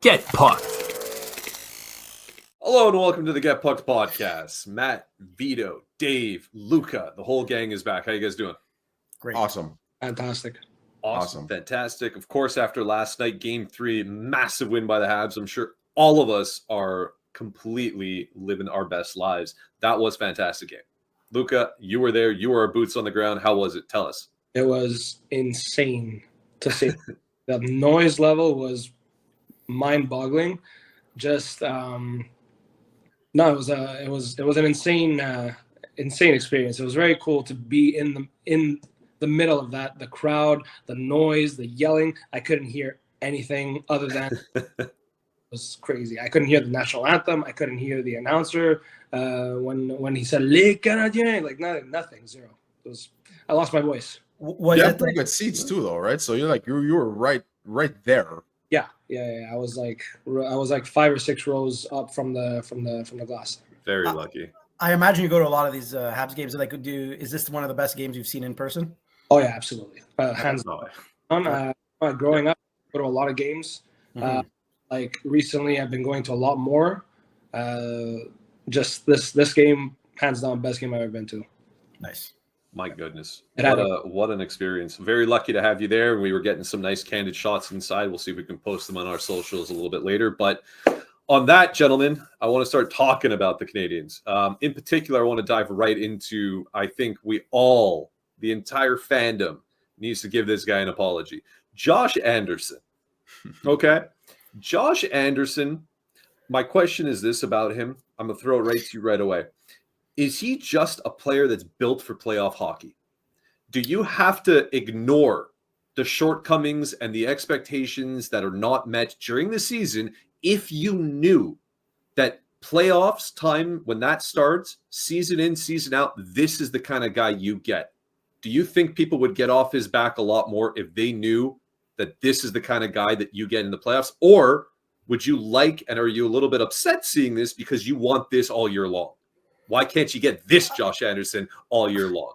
Get Pucked. Hello and welcome to the Get Pucked podcast. Matt, Vito, Dave, Luca, the whole gang is back. How you guys doing? Great. Awesome. Fantastic. Awesome. Fantastic. Of course, after last night, game 3, massive win by the Habs. I'm sure all of us are completely living our best lives. That was a fantastic game. Luca, you were there. You were our boots on the ground. How was it? Tell us. It was insane to see. The noise level was mind-boggling. Just it was an insane experience. It was very cool to be in the middle of that. The crowd, the noise, the yelling. I couldn't hear anything other than it was crazy. I couldn't hear the national anthem. I couldn't hear the announcer when he said "Les Canadiens," like nothing, zero. I lost my voice. You had pretty good seats too, though, right? So you're like you were right there. Yeah. I was like 5 or 6 rows up from the glass. Very lucky. I imagine you go to a lot of these Habs games. Is this one of the best games you've seen in person? Oh yeah, absolutely. Hands down. Growing up, I go to a lot of games. Like recently, I've been going to a lot more. Just this game, hands down, best game I've ever been to. Nice. My goodness. What an experience. Very lucky to have you there. We were getting some nice candid shots inside. We'll see if we can post them on our socials a little bit later. But on that, gentlemen, I want to start talking about the Canadiens. In particular, I want to dive right into, I think the entire fandom needs to give this guy an apology. Josh Anderson. Okay? Josh Anderson, my question is this about him. I'm going to throw it right to you right away. Is he just a player that's built for playoff hockey? Do you have to ignore the shortcomings and the expectations that are not met during the season if you knew that playoffs time, when that starts, season in, season out, this is the kind of guy you get? Do you think people would get off his back a lot more if they knew that this is the kind of guy that you get in the playoffs? Or would you and are you a little bit upset seeing this because you want this all year long? Why can't you get this Josh Anderson all year long?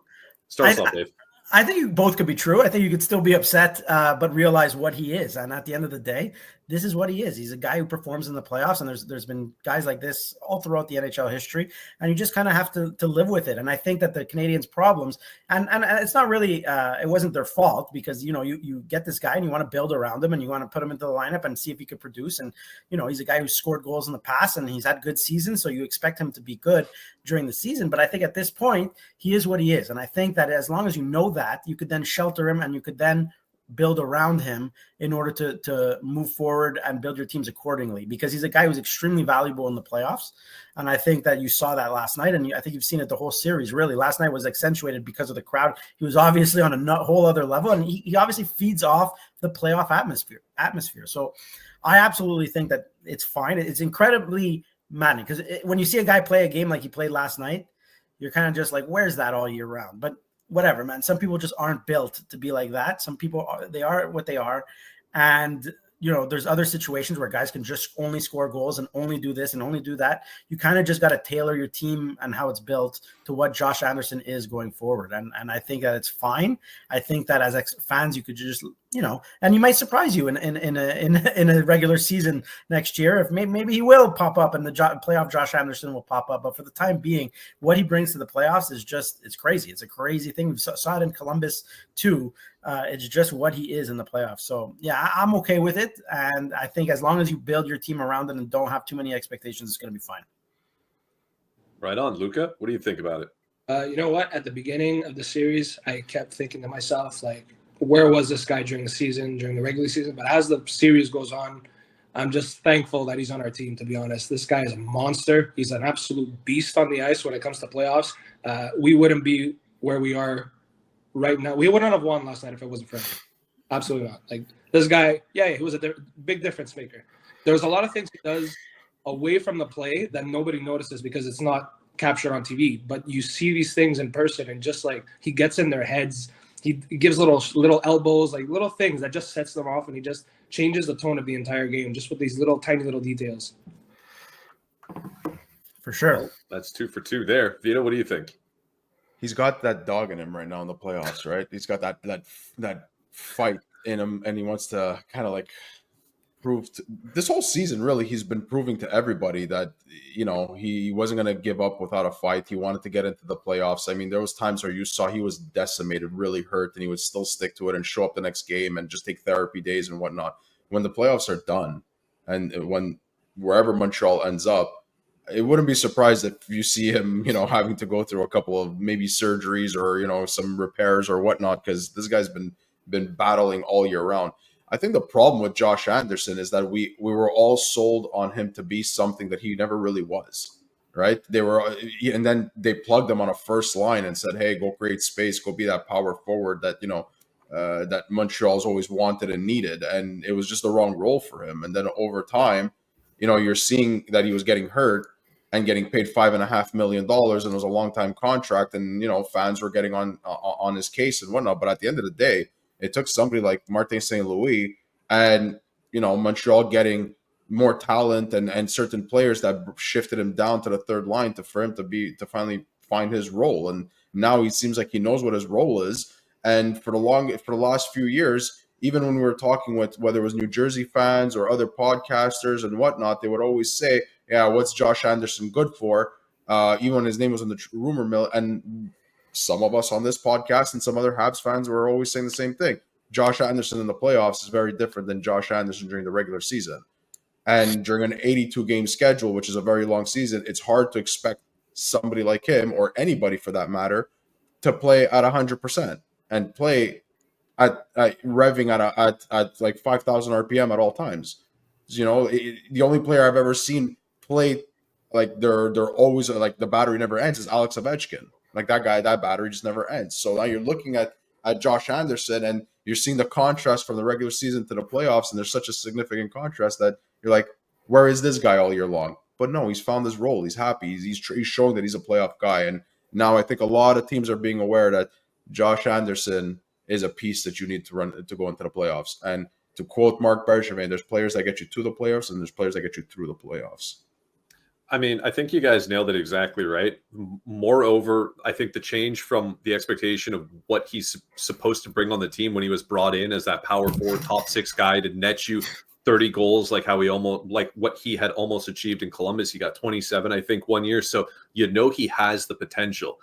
Start us off, Dave. I think you both could be true. I think you could still be upset, but realize what he is. And at the end of the day, this is what he is. He's a guy who performs in the playoffs, and there's been guys like this all throughout the NHL history, and you just kind of have to live with it. And I think that the Canadiens' problems, and it's not really, it wasn't their fault, because, you get this guy and you want to build around him and you want to put him into the lineup and see if he could produce. And, he's a guy who scored goals in the past and he's had good seasons, so you expect him to be good during the season. But I think at this point, he is what he is. And I think that as long as you know that, you could then shelter him and you could then build around him in order to move forward and build your teams accordingly, because he's a guy who's extremely valuable in the playoffs. And I think that you saw that last night, and I think you've seen it the whole series, really. Last night was accentuated because of the crowd. He was obviously on a whole other level, and he obviously feeds off the playoff atmosphere. So I absolutely think that it's fine. It's incredibly maddening, because when you see a guy play a game like he played last night, you're kind of just like, where's that all year round? But whatever, man. Some people just aren't built to be like that. Some people they are what they are. And, there's other situations where guys can just only score goals and only do this and only do that. You kind of just got to tailor your team and how it's built to what Josh Anderson is going forward. And I think that it's fine. I think that as fans, you could just, and he might surprise you in a regular season next year. If maybe he will pop up and the playoff Josh Anderson will pop up. But for the time being, what he brings to the playoffs is it's crazy. It's a crazy thing. We saw it in Columbus too. It's just what he is in the playoffs. So yeah, I'm okay with it. And I think as long as you build your team around it and don't have too many expectations, it's going to be fine. Right on. Luca, what do you think about it? You know what? At the beginning of the series, I kept thinking to myself, like, where was this guy during the regular season? But as the series goes on, I'm just thankful that he's on our team, to be honest. This guy is a monster. He's an absolute beast on the ice when it comes to playoffs. We wouldn't be where we are right now. We wouldn't have won last night if it wasn't for him. Absolutely not. Like, this guy, he was a big difference maker. There's a lot of things he does away from the play that nobody notices because it's not captured on TV. But you see these things in person, and just like he gets in their heads, he gives little elbows, like little things that just sets them off, and he just changes the tone of the entire game just with these tiny little details. For sure. Well, that's 2 for 2 there. Vito, what do you think? He's got that dog in him right now in the playoffs, right? He's got that fight in him, and he wants to kind of like proved this whole season, really, he's been proving to everybody that, he wasn't going to give up without a fight. He wanted to get into the playoffs. I mean, there was times where you saw he was decimated, really hurt, and he would still stick to it and show up the next game and just take therapy days and whatnot. When the playoffs are done, and when wherever Montreal ends up, it wouldn't be surprised if you see him, having to go through a couple of maybe surgeries or, some repairs or whatnot, because this guy's been battling all year round. I think the problem with Josh Anderson is that we were all sold on him to be something that he never really was, right? And then they plugged him on a first line and said, "Hey, go create space, go be that power forward that that Montreal's always wanted and needed." And it was just the wrong role for him. And then over time, you're seeing that he was getting hurt and getting paid $5.5 million, and it was a long time contract, and fans were getting on his case and whatnot. But at the end of the day, it took somebody like Martin St. Louis and, Montreal getting more talent and certain players that shifted him down to the third line for him to finally find his role. And now he seems like he knows what his role is. And for the last few years, even when we were talking with whether it was New Jersey fans or other podcasters and whatnot, they would always say, "Yeah, what's Josh Anderson good for?" Even when his name was on the rumor mill. And some of us on this podcast and some other Habs fans were always saying the same thing. Josh Anderson in the playoffs is very different than Josh Anderson during the regular season. And during an 82-game schedule, which is a very long season, it's hard to expect somebody like him, or anybody for that matter, to play at 100% and play at revving at like 5,000 RPM at all times. The only player I've ever seen play like they're always like the battery never ends is Alex Ovechkin. Like that guy, that battery just never ends. So now you're looking at Josh Anderson, and you're seeing the contrast from the regular season to the playoffs, and there's such a significant contrast that you're like, where is this guy all year long? But no, he's found his role. He's happy. He's showing that he's a playoff guy. And now I think a lot of teams are being aware that Josh Anderson is a piece that you need to run to go into the playoffs. And to quote Marc Bergevin, there's players that get you to the playoffs, and there's players that get you through the playoffs. I mean, I think you guys nailed it exactly right. Moreover, I think the change from the expectation of what he's supposed to bring on the team when he was brought in as that power forward, top six guy to net you 30 goals, like what he had almost achieved in Columbus. He got 27, I think, one year. So he has the potential,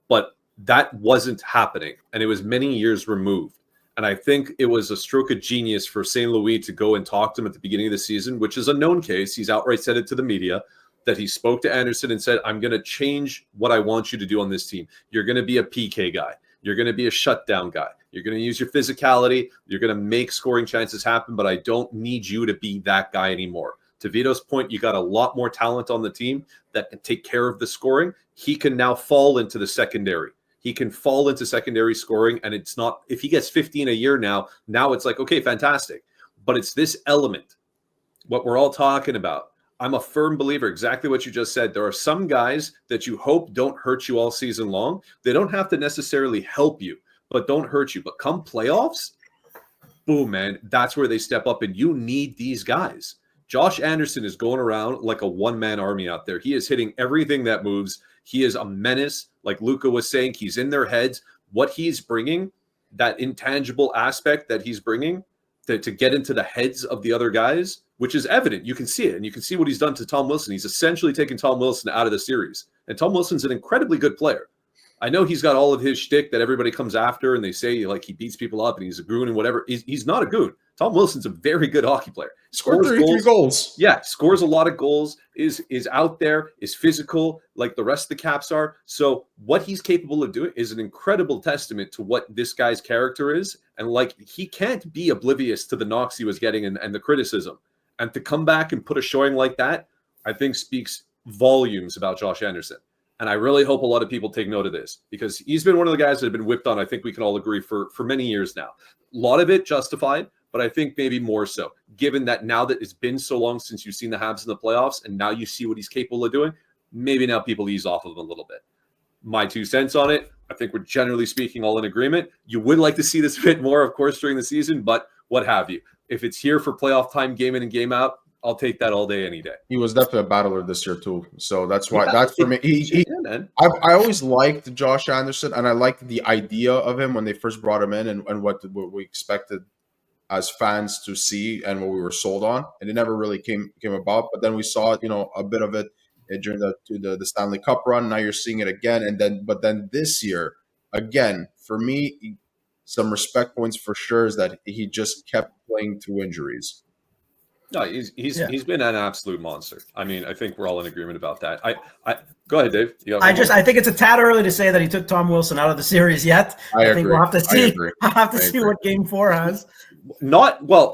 but that wasn't happening, and it was many years removed. And I think it was a stroke of genius for St. Louis to go and talk to him at the beginning of the season, which is a known case. He's outright said it to the media, that he spoke to Anderson and said, "I'm going to change what I want you to do on this team. You're going to be a PK guy. You're going to be a shutdown guy. You're going to use your physicality. You're going to make scoring chances happen, but I don't need you to be that guy anymore." To Vito's point, you got a lot more talent on the team that can take care of the scoring. He can now fall into the secondary. He can fall into secondary scoring, and it's not, if he gets 15 a year now it's like, okay, fantastic. But it's this element, what we're all talking about. I'm a firm believer, exactly what you just said. There are some guys that you hope don't hurt you all season long. They don't have to necessarily help you, but don't hurt you. But come playoffs, boom, man, that's where they step up, and you need these guys. Josh Anderson is going around like a one-man army out there. He is hitting everything that moves. He is a menace. Like Luca was saying, he's in their heads. What he's bringing, that intangible aspect that he's bringing to get into the heads of the other guys, which is evident. You can see it, and you can see what he's done to Tom Wilson. He's essentially taken Tom Wilson out of the series, and Tom Wilson's an incredibly good player. I know he's got all of his shtick that everybody comes after, and they say like he beats people up and he's a goon and whatever. He's not a goon. Tom Wilson's a very good hockey player. Scored 33 goals. Yeah, scores a lot of goals, is out there, is physical like the rest of the Caps are. So what he's capable of doing is an incredible testament to what this guy's character is. And like, he can't be oblivious to the knocks he was getting and the criticism. And to come back and put a showing like that, I think speaks volumes about Josh Anderson. And I really hope a lot of people take note of this, because he's been one of the guys that have been whipped on, I think we can all agree, for many years now. A lot of it justified, but I think maybe more so, given that now that it's been so long since you've seen the Habs in the playoffs and now you see what he's capable of doing, maybe now people ease off of him a little bit. My 2 cents on it, I think we're generally speaking all in agreement. You would like to see this fit more, of course, during the season, but what have you. If it's here for playoff time, game in and game out, I'll take that all day, any day. He was definitely a battler this year too, so that's why. That's for me. I always liked Josh Anderson, and I liked the idea of him when they first brought him in, and what we expected as fans to see and what we were sold on, and it never really came about. But then we saw it, a bit of it during the Stanley Cup run. Now you're seeing it again, but then this year again, for me, some respect points for sure is that he just kept playing through injuries. No, he's been an absolute monster. I mean, I think we're all in agreement about that. I go ahead, Dave. I think it's a tad early to say that he took Tom Wilson out of the series yet. I think we'll have to see. I'll have to see what Game 4 has.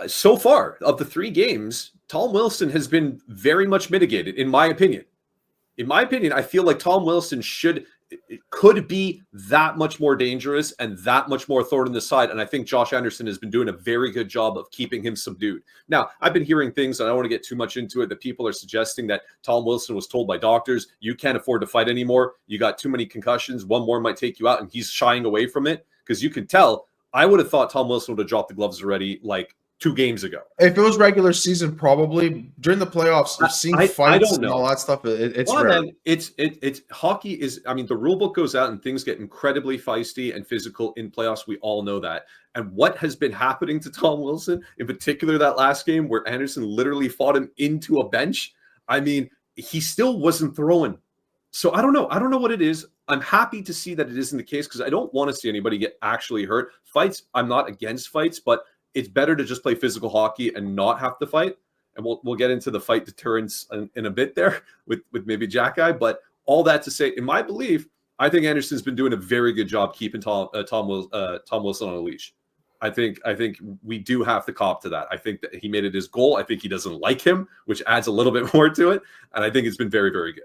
So far of the 3 games, Tom Wilson has been very much mitigated, in my opinion. In my opinion, I feel like Tom Wilson could be that much more dangerous and that much more thorn in the side. And I think Josh Anderson has been doing a very good job of keeping him subdued. Now, I've been hearing things, and I don't want to get too much into it, that people are suggesting that Tom Wilson was told by doctors, you can't afford to fight anymore. You got too many concussions. One more might take you out. And he's shying away from it because you can tell. I would have thought Tom Wilson would have dropped the gloves already like 2 games ago. If it was regular season, probably. During the playoffs, seeing fights and all that stuff, it's rare. Man, it's hockey is. I mean, the rule book goes out and things get incredibly feisty and physical in playoffs. We all know that. And what has been happening to Tom Wilson, in particular that last game where Anderson literally fought him into a bench? I mean, he still wasn't throwing. So I don't know. I don't know what it is. I'm happy to see that it isn't the case because I don't want to see anybody get actually hurt. Fights, I'm not against fights, but it's better to just play physical hockey and not have to fight. And we'll get into the fight deterrence in a bit there with maybe Jackeye. But all that to say, in my belief, I think Anderson's been doing a very good job keeping Tom Wilson on a leash. I think we do have to cop to that. I think that he made it his goal. I think he doesn't like him, which adds a little bit more to it. And I think it's been very, very good.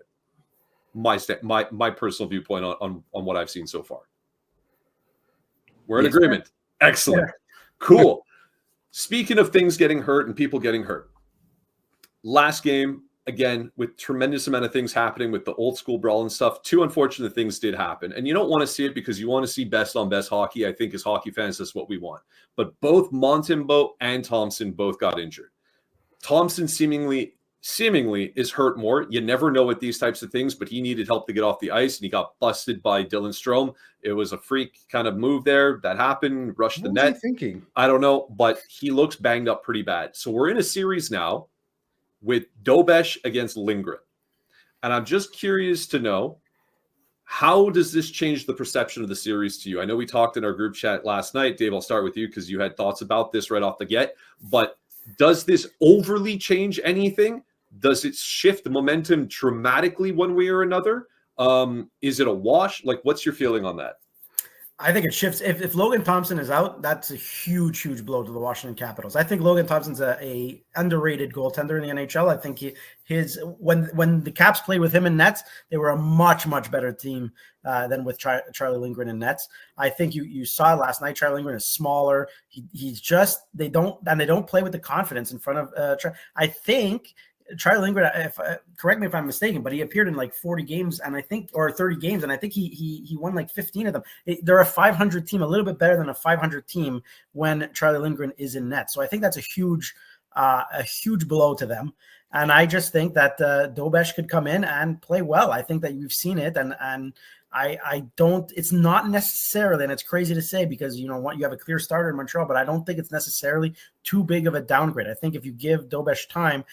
My personal viewpoint on what I've seen so far. We're in agreement. Excellent. Yeah. Cool. Speaking of things getting hurt and people getting hurt, last game, again, with tremendous amount of things happening with the old school brawl and stuff, 2 unfortunate things did happen. And you don't want to see it because you want to see best on best hockey. I think as hockey fans, that's what we want. But both Montembeault and Thompson both got injured. Thompson seemingly is hurt more. You never know with these types of things, but he needed help to get off the ice, and he got busted by Dylan Strome. It was a freak kind of move there that happened, rushed the net. What was he thinking? I don't know, but he looks banged up pretty bad. So we're in a series now with Dobes against Lindgren. And I'm just curious to know, how does this change the perception of the series to you? I know we talked in our group chat last night. Dave, I'll start with you because you had thoughts about this right off the get. But does this overly change anything? Does it shift the momentum dramatically one way or another? Is it a wash? Like, what's your feeling on that? I think it shifts. If Logan Thompson is out, that's a huge, huge blow to the Washington Capitals. I think Logan Thompson's a underrated goaltender in the NHL. I think when the Caps played with him in nets, they were a much, much better team than with Charlie Lindgren in nets. I think you saw last night. Charlie Lindgren is smaller. They don't play with the confidence in front of. I think Charlie Lindgren, correct me if I'm mistaken, but he appeared in like 40 games or 30 games, and I think he won like 15 of them. They're a 500 team, a little bit better than a 500 team when Charlie Lindgren is in net. So I think that's a huge blow to them. And I just think that Dobes could come in and play well. I think that we've seen it, and I don't. It's not necessarily, and it's crazy to say because you have a clear starter in Montreal, but I don't think it's necessarily too big of a downgrade. I think if you give Dobes time.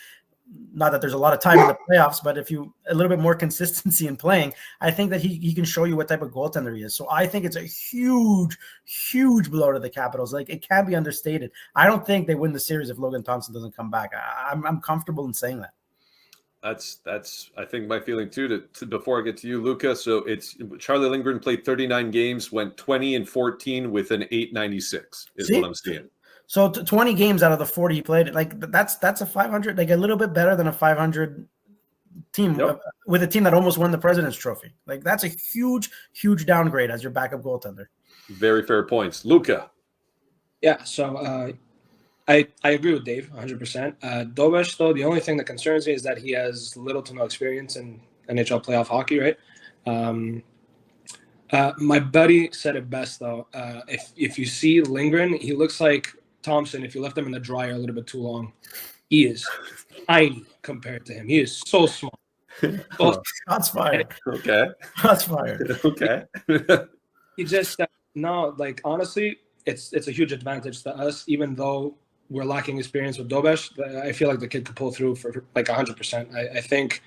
Not that there's a lot of time in the playoffs, but if a little bit more consistency in playing, I think that he can show you what type of goaltender he is. So I think it's a huge, huge blow to the Capitals. Like, it can't be understated. I don't think they win the series if Logan Thompson doesn't come back. I'm comfortable in saying that. That's I think my feeling too. Before I get to you, Luca. So it's Charlie Lindgren played 39 games, went 20-14 with an 896 is what I'm seeing. So 20 games out of the 40 he played, like that's a 500, like a little bit better than a 500 team with a team that almost won the President's Trophy. Like, that's a huge, huge downgrade as your backup goaltender. Very fair points, Luca. Yeah, so I agree with Dave 100%. Dobes, though, the only thing that concerns me is that he has little to no experience in NHL playoff hockey, right? My buddy said it best, though. If you see Lindgren, he looks like Thompson if you left him in the dryer a little bit too long. He is tiny compared to him. He is so small. Shots fired. Okay. Shots fired. Okay. He just honestly, it's a huge advantage to us, even though we're lacking experience with Dobes, I feel like the kid could pull through for like 100%. I think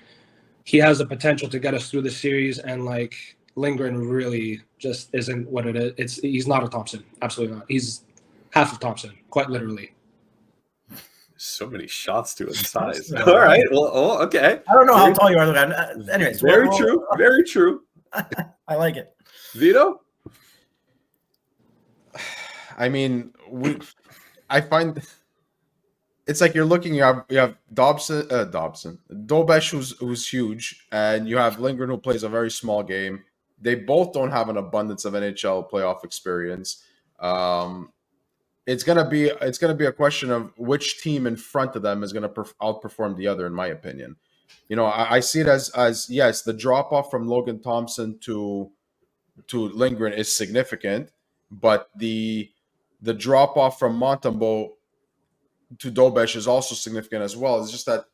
he has the potential to get us through the series, and like Lindgren really just isn't what it is. He's not a Thompson. Absolutely not. He's half of Thompson, quite literally. So many shots to his size. All right. Well, okay. I don't know how tall you are, anyways. Very true. Very true. I like it. Vito? I mean, I find it's like you're looking. You have Dobson, Dobes, who's huge, and you have Lindgren, who plays a very small game. They both don't have an abundance of NHL playoff experience. It's gonna be a question of which team in front of them is gonna outperform the other, in my opinion. You know, I see it as yes, the drop off from Logan Thompson to Lindgren is significant, but the drop off from Montembeault to Dobes is also significant as well. It's just that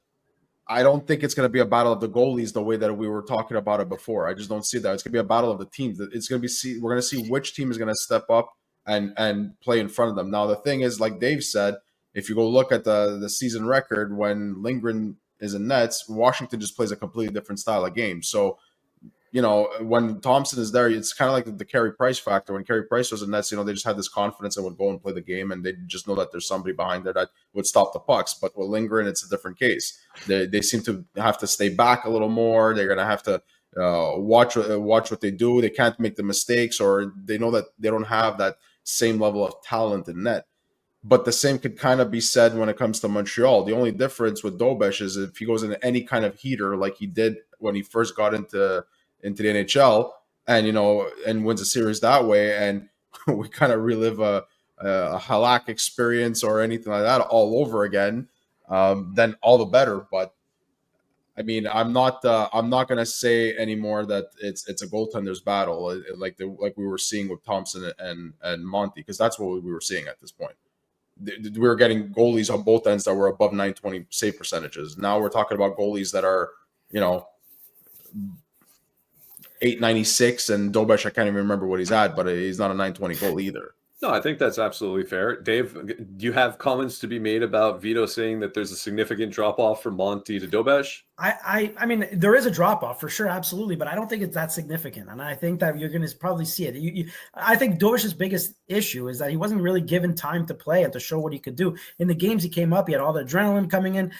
I don't think it's going to be a battle of the goalies the way that we were talking about it before. I just don't see that. It's going to be a battle of the teams. It's going to be we're going to see which team is going to step up and play in front of them. Now the thing is, like Dave said, if you go look at the season record when Lindgren is in nets, Washington just plays a completely different style of game. So, you know, when Thompson is there, it's kind of like the Carey Price factor. When Carey Price was in nets, you know, they just had this confidence and would go and play the game, and they just know that there's somebody behind there that would stop the pucks. But with Lindgren, it's a different case. They seem to have to stay back a little more. They're going to have to watch what they do. They can't make the mistakes, or they know that they don't have that same level of talent in net. But the same could kind of be said when it comes to Montreal. The only difference with Dobes is if he goes into any kind of heater like he did when he first got into the NHL, and, you know, and wins a series that way, and we kind of relive a Halak experience or anything like that all over again, then all the better. But I mean, I'm not going to say anymore that it's a goaltender's battle like we were seeing with Thompson and Monty, because that's what we were seeing at this point. We were getting goalies on both ends that were above 920 save percentages. Now we're talking about goalies that are, you know, 896, and Dobes, I can't even remember what he's at, but he's not a 920 goal either. No, I think that's absolutely fair. Dave, do you have comments to be made about Vito saying that there's a significant drop-off from Monty to Dobes? I mean, there is a drop-off for sure, absolutely, but I don't think it's that significant, and I think that you're going to probably see it. I think Dobes' biggest issue is that he wasn't really given time to play and to show what he could do. In the games he came up, he had all the adrenaline coming in.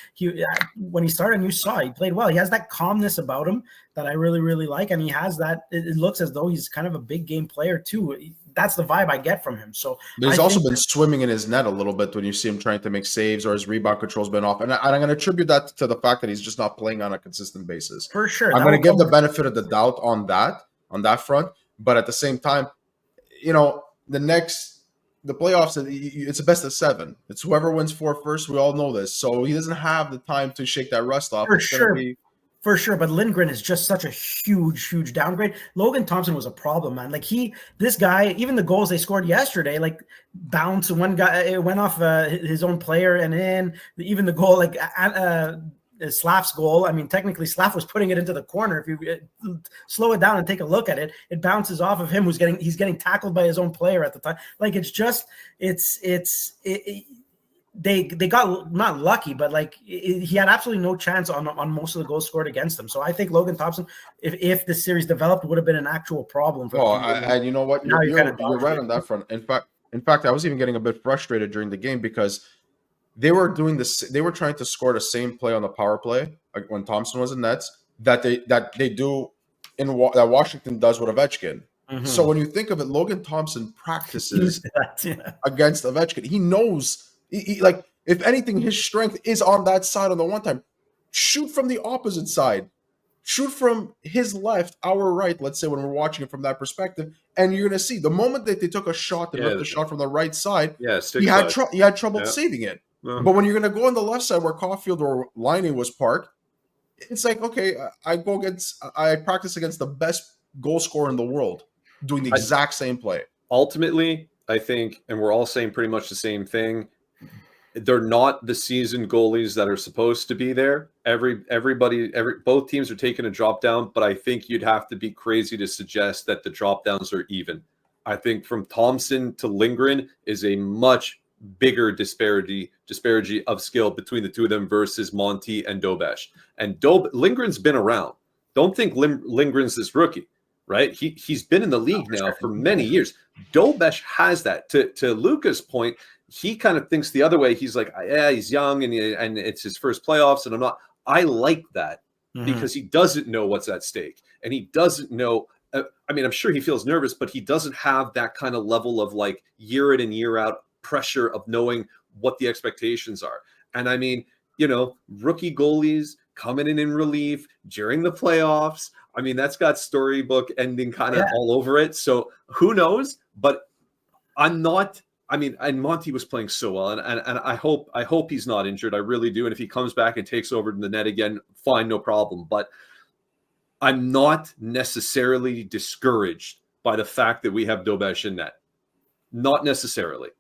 When he started, and you saw he played well. He has that calmness about him that I really, really like, and he has that. It looks as though he's kind of a big game player too. That's the vibe I get from him. So he's also been swimming in his net a little bit when you see him trying to make saves, or his rebound control's been off. And I'm going to attribute that to the fact that he's just not playing on a consistent basis. For sure. I'm going to give the benefit of the doubt on that front. But at the same time, you know, the playoffs, it's a best of 7. It's whoever wins 4 first. We all know this. So he doesn't have the time to shake that rust off. For sure, but Lindgren is just such a huge downgrade. Logan Thompson was a problem, man. Like this guy, even the goals they scored yesterday, like bounce. One guy, it went off his own player and in. Even the goal, like Slaff's goal. I mean, technically, Slaff was putting it into the corner. If you slow it down and take a look at it, it bounces off of him. He's getting tackled by his own player at the time. Like They got not lucky, but like he had absolutely no chance on most of the goals scored against them. So I think Logan Thompson, if the series developed, would have been an actual problem for him. And you know what? You're right on that front. In fact, I was even getting a bit frustrated during the game because they were doing this. They were trying to score the same play on the power play, like when Thompson was in nets, that they do that Washington does with Ovechkin. Mm-hmm. So when you think of it, Logan Thompson practices against Ovechkin. He knows. He, like, if anything, his strength is on that side on the one time. Shoot from the opposite side. Shoot from his left, our right, let's say, when we're watching it from that perspective, and you're going to see the moment that they took a shot and left the shot from the right side, he had trouble saving it. Uh-huh. But when you're going to go on the left side where Caulfield or Laine was parked, it's like, okay, I practice against the best goal scorer in the world doing the exact same play. Ultimately, I think, and we're all saying pretty much the same thing, they're not the seasoned goalies that are supposed to be there. Both teams are taking a drop down, but I think you'd have to be crazy to suggest that the drop downs are even. I think from Thompson to Lindgren is a much bigger disparity of skill between the two of them versus Monty and Dobes. And Lindgren's been around. Don't think Lindgren's this rookie, right? He's been in the league now for many years. Dobes has that. To Luca's point, he kind of thinks the other way. He's like, yeah, he's young and it's his first playoffs, and I like that because he doesn't know what's at stake, and he doesn't know. I mean, I'm sure he feels nervous, but he doesn't have that kind of level of like year in and year out pressure of knowing what the expectations are. And I mean, rookie goalies coming in relief during the playoffs. I mean, that's got storybook ending kind of all over it. So who knows? But and Monty was playing so well, and I hope he's not injured. I really do. And if he comes back and takes over the net again, fine, no problem. But I'm not necessarily discouraged by the fact that we have Dobes in net. Not necessarily.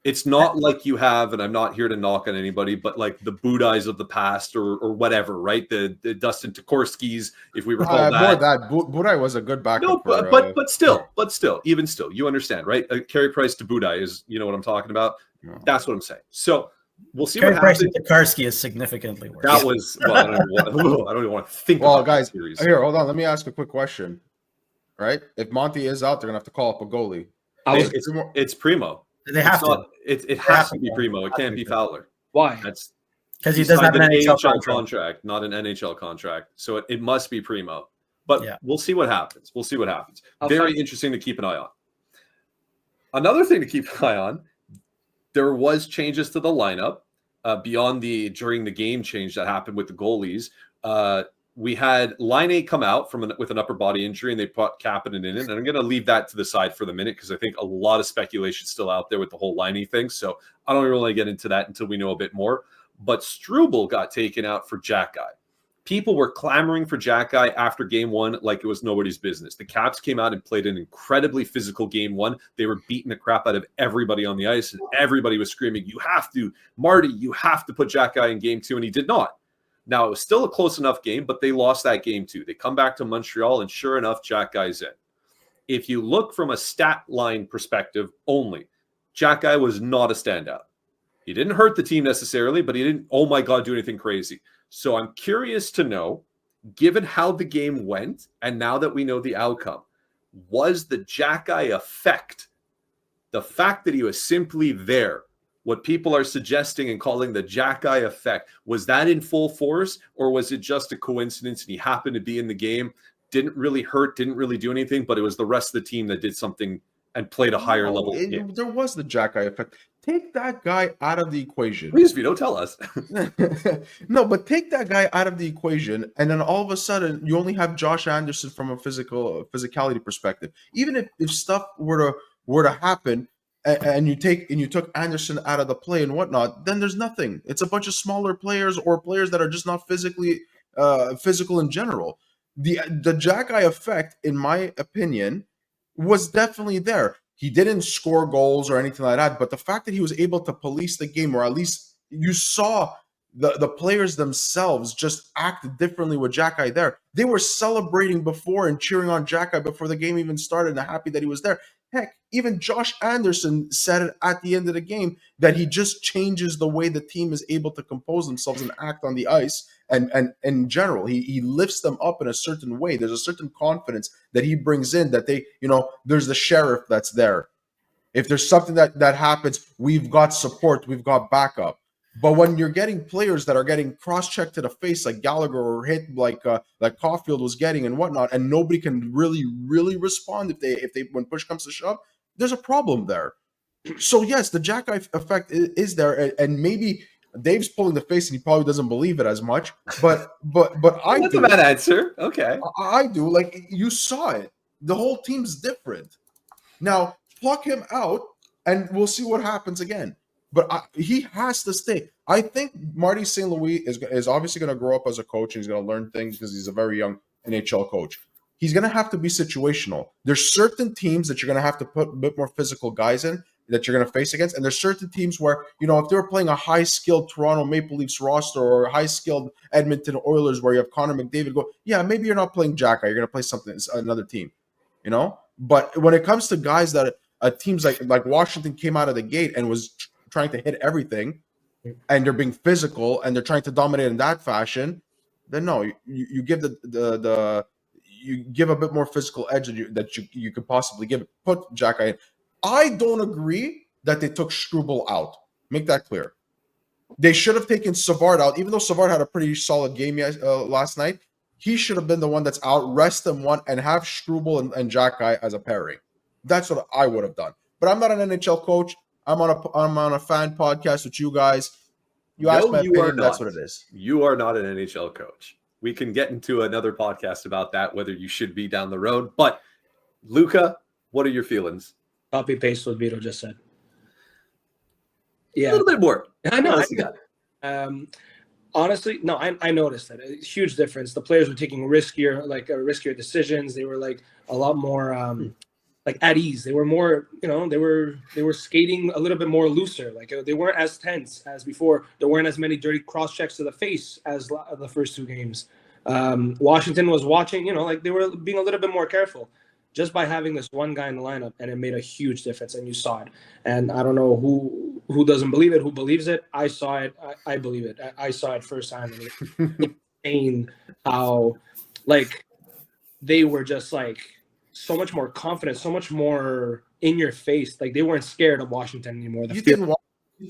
It's not like you have, and I'm not here to knock on anybody, but like the Budais of the past or whatever, right? The Dustin Tokorskis, if we recall that. Budai was a good backup. No, but still, you understand, right? Carey Price to Budai is, you know what I'm talking about? No. That's what I'm saying. So we'll see what happens. Carey Price to Tokarski is significantly worse. That was, I don't even want to think about guys, here, hold on. Let me ask a quick question, right? If Monty is out, they're going to have to call up a goalie. It's Primo. They have to. It has to be Primo. It can't be Fowler. Why? That's because he doesn't have an NHL contract, not an NHL contract. So it must be Primo. But we'll see what happens. Very interesting to keep an eye on. Another thing to keep an eye on, there was changes to the lineup beyond the during the game change that happened with the goalies. We had Laine come out with an upper body injury, and they put Kapanen in it. And I'm going to leave that to the side for the minute because I think a lot of speculation is still out there with the whole Laine thing. So I don't really get into that until we know a bit more. But Struble got taken out for Jackeye. People were clamoring for Jackeye after game one like it was nobody's business. The Caps came out and played an incredibly physical game one. They were beating the crap out of everybody on the ice, and everybody was screaming, you have to put Jackeye in game two, and he did not. Now, it was still a close enough game, but they lost that game too. They come back to Montreal, and sure enough, Jackye's in. If you look from a stat line perspective only, Jackeye was not a standout. He didn't hurt the team necessarily, but he didn't, oh my God, do anything crazy. So I'm curious to know, given how the game went, and now that we know the outcome, was the Jackeye effect, the fact that he was simply there, what people are suggesting and calling the Jackeye effect, was that in full force, or was it just a coincidence and he happened to be in the game, didn't really hurt, didn't really do anything, but it was the rest of the team that did something and played a higher level game? There was the Jackeye effect. Take that guy out of the equation. Please, Vito, tell us. No, but take that guy out of the equation, and then all of a sudden, you only have Josh Anderson from a physicality perspective. Even if stuff were to happen, and you took Anderson out of the play and whatnot, then there's nothing. It's a bunch of smaller players or players that are just not physically physical in general. The Jackeye effect, in my opinion, was definitely there. He didn't score goals or anything like that, but the fact that he was able to police the game, or at least you saw the players themselves just act differently with Jackeye there. They were celebrating before and cheering on Jackeye before the game even started and happy that he was there. Heck, even Josh Anderson said it at the end of the game that he just changes the way the team is able to compose themselves and act on the ice. And in general, he lifts them up in a certain way. There's a certain confidence that he brings in that they, there's the sheriff that's there. If there's something that happens, we've got support, we've got backup. But when you're getting players that are getting cross-checked to the face like Gallagher or hit like Caulfield was getting and whatnot, and nobody can really respond if they when push comes to shove, there's a problem there. So yes, the Jackeye effect is there, and maybe Dave's pulling the face and he probably doesn't believe it as much, but I That's a bad answer. Okay. I do. Like, you saw it. The whole team's different. Now, pluck him out and we'll see what happens again. But he has to stay. I think Marty St. Louis is obviously going to grow up as a coach, and he's going to learn things because he's a very young NHL coach. He's going to have to be situational. There's certain teams that you're going to have to put a bit more physical guys in that you're going to face against. And there's certain teams where, if they're playing a high-skilled Toronto Maple Leafs roster or a high-skilled Edmonton Oilers where you have Connor McDavid go, yeah, maybe you're not playing Jackeye. You're going to play another team, But when it comes to guys that teams like Washington came out of the gate and was trying to hit everything, and they're being physical and they're trying to dominate in that fashion, then no, you give you give a bit more physical edge that you could possibly give. Put Jackeye in. I don't agree that they took Struble out. Make that clear. They should have taken Savard out, even though Savard had a pretty solid game last night. He should have been the one that's out, rest them one, and have Struble and Jackeye as a pairing. That's what I would have done. But I'm not an NHL coach. I'm on a fan podcast with you guys. You asked my opinion, that's what it is. You are not an NHL coach. We can get into another podcast about that, whether you should be down the road. But, Luca, what are your feelings? Copy paste what Vito just said. Yeah, a little bit more. I know. Honestly, no, I noticed that. A huge difference. The players were taking riskier decisions. They were like a lot more like at ease. They were more, they were skating a little bit more looser. Like they weren't as tense as before. There weren't as many dirty cross checks to the face as the first two games. Washington was watching, like they were being a little bit more careful just by having this one guy in the lineup, and it made a huge difference, and you saw it. And I don't know who doesn't believe it, who believes it. I saw it. I believe it. I saw it firsthand. And it's insane how, like, they were just like so much more confident, so much more in your face. Like they weren't scared of Washington anymore. You think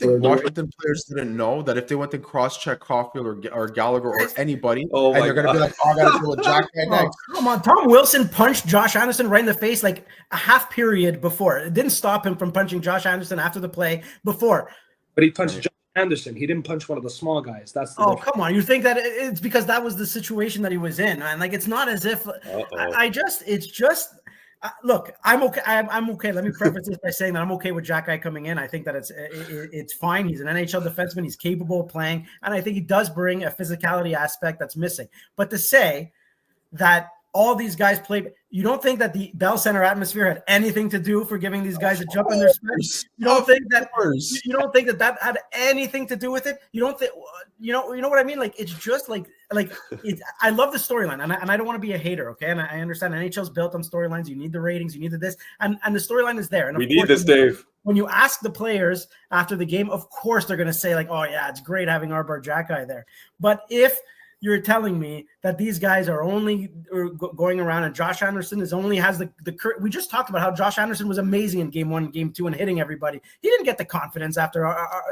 Washington players didn't know that if they went to cross-check Caulfield or Gallagher or anybody, and they're going to be like, "Oh, I got to do a Jackeye next." Come on, Tom Wilson punched Josh Anderson right in the face like a half period before. It didn't stop him from punching Josh Anderson after the play before. But he punched Josh Anderson. He didn't punch one of the small guys. That's the difference. Come on! You think that it's because that was the situation that he was in, man? Like it's not as if it's just. Look, I'm okay. I'm okay. Let me preface this by saying that I'm okay with Jackeye coming in. I think that it's fine. He's an NHL defenseman. He's capable of playing, and I think he does bring a physicality aspect that's missing. But to say that all these guys played, you don't think that the Bell Center atmosphere had anything to do for giving these guys a jump in their specs? You don't think that that had anything to do with it? You don't think you know what I mean? Like it's just like I love the storyline, and I don't want to be a hater, okay? And I understand NHL's built on storylines. You need the ratings, you need the this, and the storyline is there. And we need this, Dave. When you ask the players after the game, of course they're going to say like, "Oh yeah, it's great having Arber Xhekaj there." But if you're telling me that these guys are only going around and Josh Anderson has the we just talked about how Josh Anderson was amazing in game 1 and game 2 and hitting everybody. He didn't get the confidence after.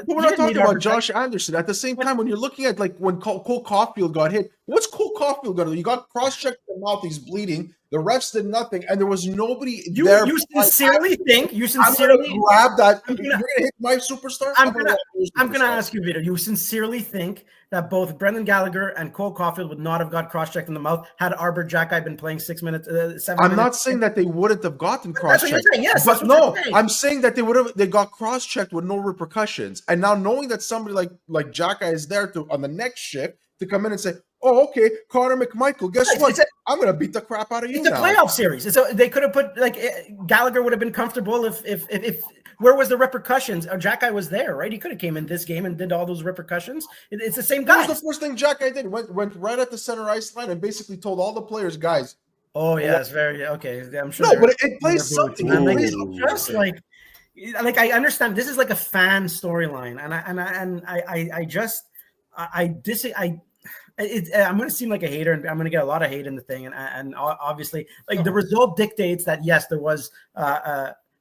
We're not talking about Josh Anderson. At the same time, when you're looking at like when Cole Caulfield got hit, what's Cole Caulfield going to do? You got cross-checked in the mouth. He's bleeding. The refs did nothing, and there was nobody there. You sincerely think I'm going to grab that? You're going to hit my superstar? I'm going to ask you, Vito. You sincerely think that both Brendan Gallagher and Cole Caulfield would not have got cross-checked in the mouth had Arber Xhekaj been playing 7 minutes? I'm not saying that they wouldn't have gotten cross-checked. Yes, but no, I'm saying that they got cross-checked with no repercussions. And now knowing that somebody like Jackeye is there on the next shift to come in and say, "Oh, okay, Connor McMichael, guess what? I'm going to beat the crap out of you now." It's a playoff series. So they could have put, like, Gallagher would have been comfortable if where was the repercussions? Jackeye was there, right? He could have came in this game and did all those repercussions. It's the same guy. That was the first thing Jackeye did. Went right at the center ice line and basically told all the players, "Guys." Oh, yeah, it's very, okay. I'm sure. No, but it plays something. Just like I understand this is like a fan storyline. And I'm going to seem like a hater, and I'm going to get a lot of hate in the thing. And obviously, like the result dictates that, yes, there was,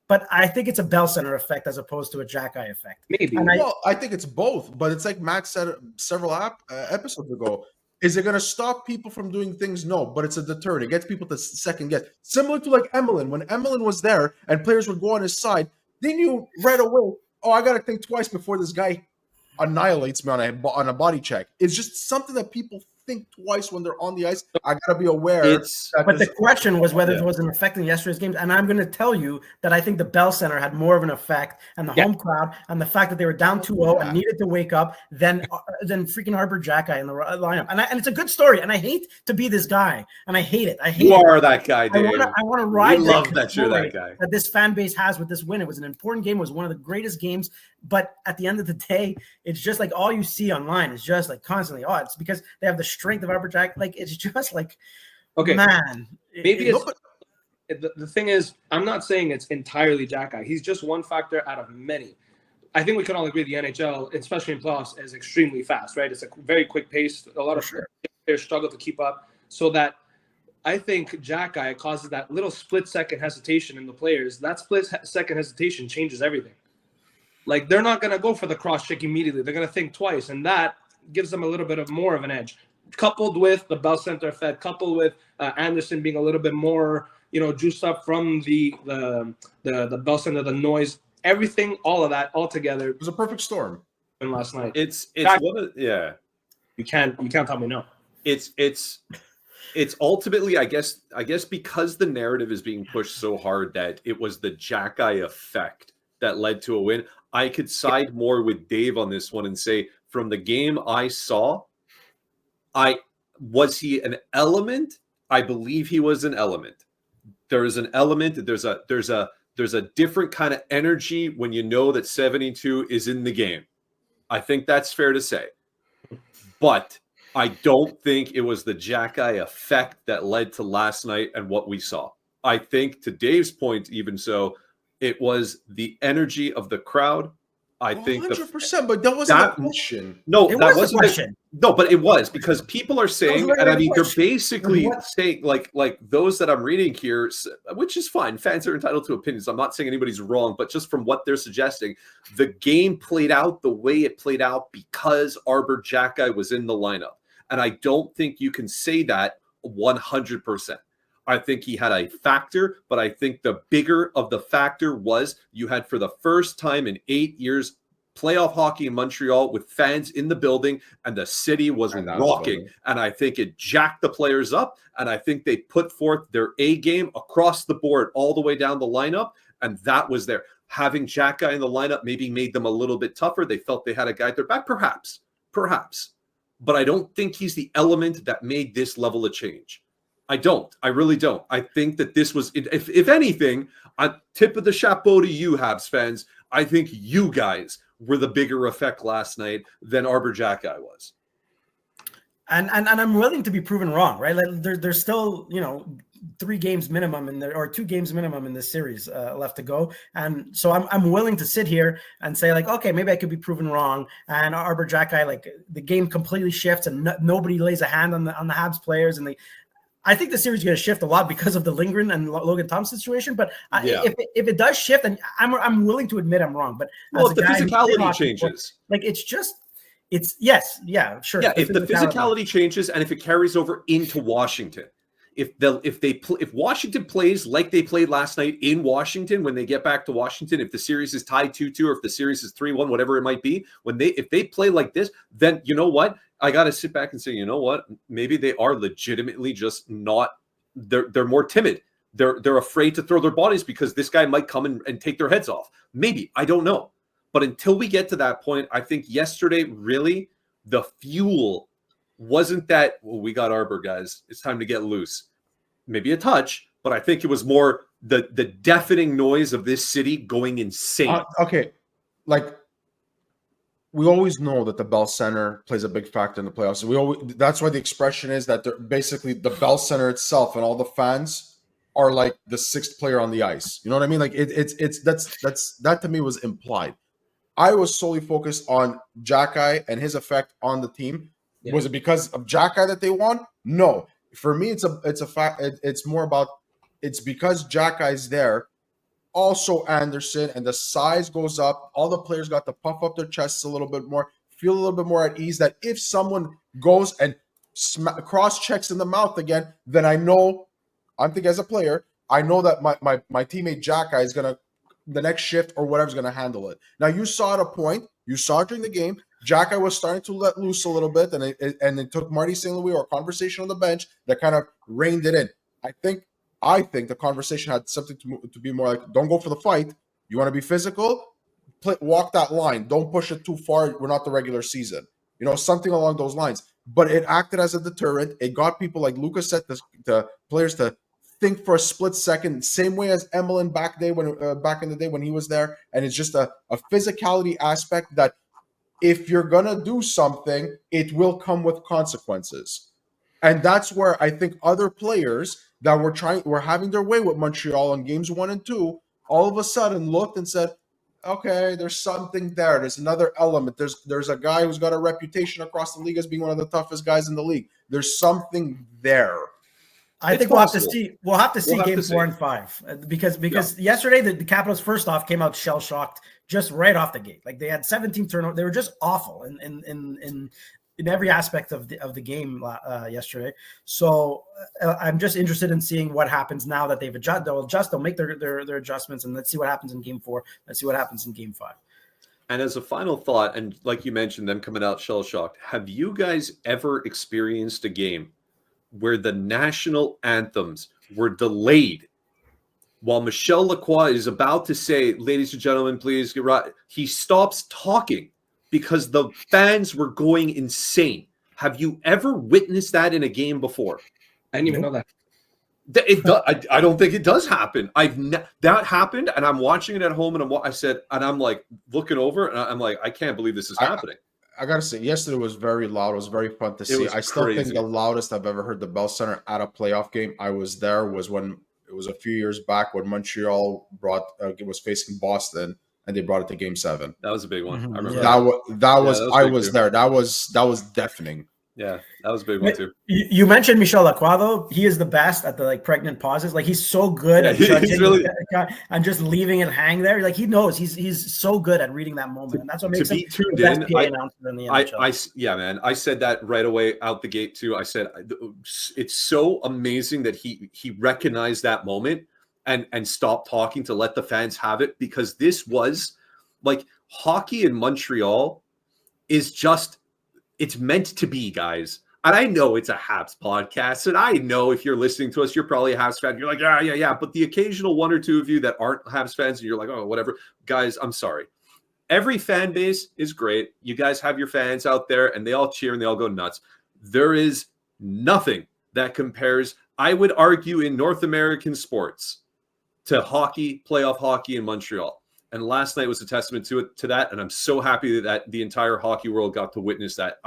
but I think it's a Bell Center effect as opposed to a Jackeye effect. Maybe. I think it's both, but it's like Matt said several episodes ago. Is it going to stop people from doing things? No, but it's a deterrent. It gets people to second guess. Similar to like Emelin. When Emelin was there and players would go on his side, they knew right away, "Oh, I got to think twice before this guy annihilates me on a body check." It's just something that people think twice when they're on the ice. I gotta be aware. But the question was whether it was an effect in yesterday's games, and I'm going to tell you that I think the Bell Center had more of an effect, and the home crowd, and the fact that they were down 2-0 and needed to wake up than freaking Arber Xhekaj in the lineup. And it's a good story, and I hate to be this guy, and I hate it. You are that guy, Dave. I want to ride. We love that you're that guy. That this fan base has with this win. It was an important game. It was one of the greatest games. But at the end of the day, it's just like all you see online is just like constantly, "Oh, it's because they have the strength of Arber Xhekaj." Like it's just like, okay, man. Maybe the thing is, I'm not saying it's entirely Jackeye. He's just one factor out of many. I think we can all agree the NHL, especially in playoffs, is extremely fast, right? It's a very quick pace. A lot of players struggle to keep up. So that I think Jackeye causes that little split-second hesitation in the players. That split-second hesitation changes everything. Like, they're not going to go for the cross-check immediately. They're going to think twice, and that gives them a little bit of more of an edge. Coupled with the Bell Center effect, coupled with Anderson being a little bit more, juiced up from the Bell Center, the noise, everything, all of that, all together. It was a perfect storm. Last night, It's You can't tell me no. It's ultimately, I guess because the narrative is being pushed so hard that it was the Jackeye effect that led to a win. I could side more with Dave on this one and say, from the game I saw, was he an element? I believe he was an element. There is an element. There's a different kind of energy when you know that 72 is in the game. I think that's fair to say. But I don't think it was the Jackeye effect that led to last night and what we saw. I think, to Dave's point, even so, it was the energy of the crowd. I think 100%, but that wasn't a question. No, It that was a wasn't question. No, but it was, because people are saying, and I mean, they're question. basically saying, like those that I'm reading here, which is fine. Fans are entitled to opinions. I'm not saying anybody's wrong, but just from what they're suggesting, the game played out the way it played out because Arber Xhekaj was in the lineup. And I don't think you can say that 100%. I think he had a factor, but I think the bigger of the factor was you had, for the first time in 8 years, playoff hockey in Montreal with fans in the building, and the city was rocking. And I think it jacked the players up, and I think they put forth their A game across the board all the way down the lineup, and that was there. Having Jackeye in the lineup maybe made them a little bit tougher. They felt they had a guy at their back, perhaps. But I don't think he's the element that made this level of change. I don't. I really don't. I think that this was, if anything, a tip of the chapeau to you, Habs fans. I think you guys were the bigger effect last night than Arber Xhekaj was. And I'm willing to be proven wrong, right? Like there's still 3 games minimum or 2 games minimum in this series left to go, and so I'm willing to sit here and say, like, okay, maybe I could be proven wrong. And Arber Xhekaj, like, the game completely shifts, and nobody lays a hand on the Habs players, and I think the series is going to shift a lot because of the Lindgren and Logan Thompson situation. But if it does shift, and I'm willing to admit I'm wrong. But well, if the physicality changes, like it's yes, yeah, sure. Yeah, if the physicality changes and if it carries over into Washington, if Washington plays like they played last night in Washington, when they get back to Washington, if the series is tied 2-2 or if the series is 3-1, whatever it might be, if they play like this, then you know what? I got to sit back and say, you know what? Maybe they are legitimately just not. They're more timid. They're afraid to throw their bodies because this guy might come and take their heads off. Maybe, I don't know. But until we get to that point, I think yesterday really the fuel wasn't that, well, we got Arber, guys, it's time to get loose. Maybe a touch, but I think it was more the deafening noise of this city going insane. Okay, like, we always know that the Bell Center plays a big factor in the playoffs. That's why the expression is that they're basically the Bell Center itself and all the fans are like the 6th player on the ice. You know what I mean? Like that to me was implied. I was solely focused on Jackeye and his effect on the team. Yeah. Was it because of Jackeye that they won? No. For me, it's a fact. It's more about it's because Jackeye's there. Also Anderson, and the size goes up. All the players got to puff up their chests a little bit more, feel a little bit more at ease, that if someone goes and cross-checks in the mouth again, then I know, I'm thinking as a player, I know that my teammate Jackeye is going to, the next shift or whatever's going to handle it. Now, you saw at a point, you saw it during the game, Jackeye was starting to let loose a little bit, and it took Marty St. Louis or a conversation on the bench that kind of reined it in. I think the conversation had something to be more like, don't go for the fight. You want to be physical? Walk that line. Don't push it too far. We're not the regular season. Something along those lines. But it acted as a deterrent. It got people, like Lucas said, the players to think for a split second, same way as Emelin back in the day when he was there. And it's just a physicality aspect that if you're going to do something, it will come with consequences. And that's where I think other players that were having their way with Montreal in games 1 and 2, all of a sudden looked and said, okay, there's something there. There's another element. There's a guy who's got a reputation across the league as being one of the toughest guys in the league. There's something there. I think possible. we'll have to see game 4 and 5 because yesterday the Capitals first off came out shell shocked just right off the gate. Like they had 17 turnovers. They were just awful in every aspect of the game yesterday. So I'm just interested in seeing what happens now that they've adjusted. They'll make their adjustments, and let's see what happens in game 4. Let's see what happens in game 5. And as a final thought, and like you mentioned, them coming out shell shocked, have you guys ever experienced a game where the national anthems were delayed while Michel Lacroix is about to say, ladies and gentlemen, please get right? He stops talking because the fans were going insane. Have you ever witnessed that in a game before? I didn't even know that. I don't think it does happen. That happened, and I'm watching it at home, and I'm like looking over, and I'm like, I can't believe this is happening. I gotta say, yesterday was very loud. It was very fun to see. I still think the loudest I've ever heard the Bell Center at a playoff game. I was there was when it was a few years back when Montreal was facing Boston, and they brought it to Game 7. That was a big one. Mm-hmm. I remember I was there. That was deafening. Yeah, that was a big one too. You mentioned Michel Lacroix, though. He is the best at the pregnant pauses. Like he's so good at judging and just leaving it hang there. Like he knows he's so good at reading that moment, and that's what makes him the best PA announcer in the NHL. Yeah, man. I said that right away out the gate too. I said it's so amazing that he recognized that moment and stopped talking to let the fans have it, because this was like hockey in Montreal is just. It's meant to be, guys. And I know it's a Habs podcast, and I know if you're listening to us, you're probably a Habs fan. You're like, yeah. But the occasional one or two of you that aren't Habs fans, and you're like, oh, whatever. Guys, I'm sorry. Every fan base is great. You guys have your fans out there, and they all cheer and they all go nuts. There is nothing that compares, I would argue, in North American sports to hockey, playoff hockey in Montreal. And last night was a testament to that. And I'm so happy that the entire hockey world got to witness that.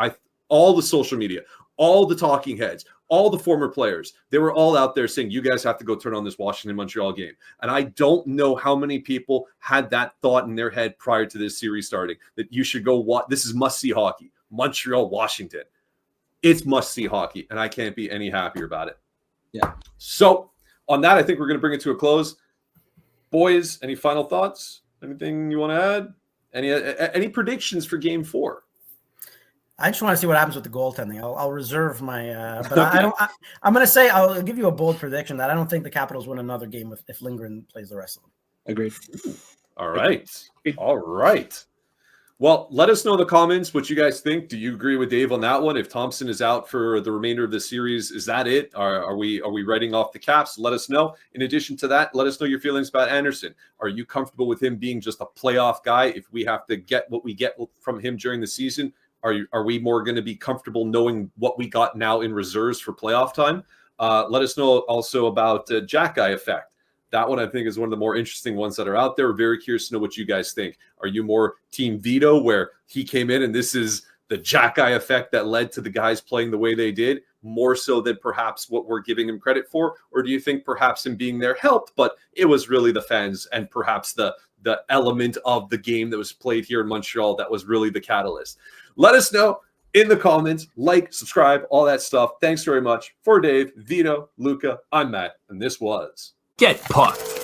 All the social media, all the talking heads, all the former players, they were all out there saying, you guys have to go turn on this Washington-Montreal game. And I don't know how many people had that thought in their head prior to this series starting, that you should go watch. This is must-see hockey. Montreal, Washington. It's must-see hockey, and I can't be any happier about it. Yeah. So on that, I think we're going to bring it to a close. Boys, any final thoughts? Anything you want to add? Any predictions for Game 4? I just want to see what happens with the goaltending. I'll reserve my. But I don't. I'm going to say I'll give you a bold prediction that I don't think the Capitals win another game if Lindgren plays the rest of them. Agreed. All right. Well, let us know in the comments what you guys think. Do you agree with Dave on that one? If Thompson is out for the remainder of the series, is that it? Are we writing off the Caps? Let us know. In addition to that, let us know your feelings about Anderson. Are you comfortable with him being just a playoff guy? If we have to get what we get from him during the season, are we more going to be comfortable knowing what we got now in reserves for playoff time? Let us know also about Jackeye effect. That one, I think, is one of the more interesting ones that are out there. We're very curious to know what you guys think. Are you more Team Vito, where he came in and this is the Jackeye effect that led to the guys playing the way they did, more so than perhaps what we're giving him credit for? Or do you think perhaps him being there helped, but it was really the fans and perhaps the element of the game that was played here in Montreal that was really the catalyst? Let us know in the comments. Like, subscribe, all that stuff. Thanks very much. For Dave, Vito, Luca, I'm Matt, and this was Get Pucked.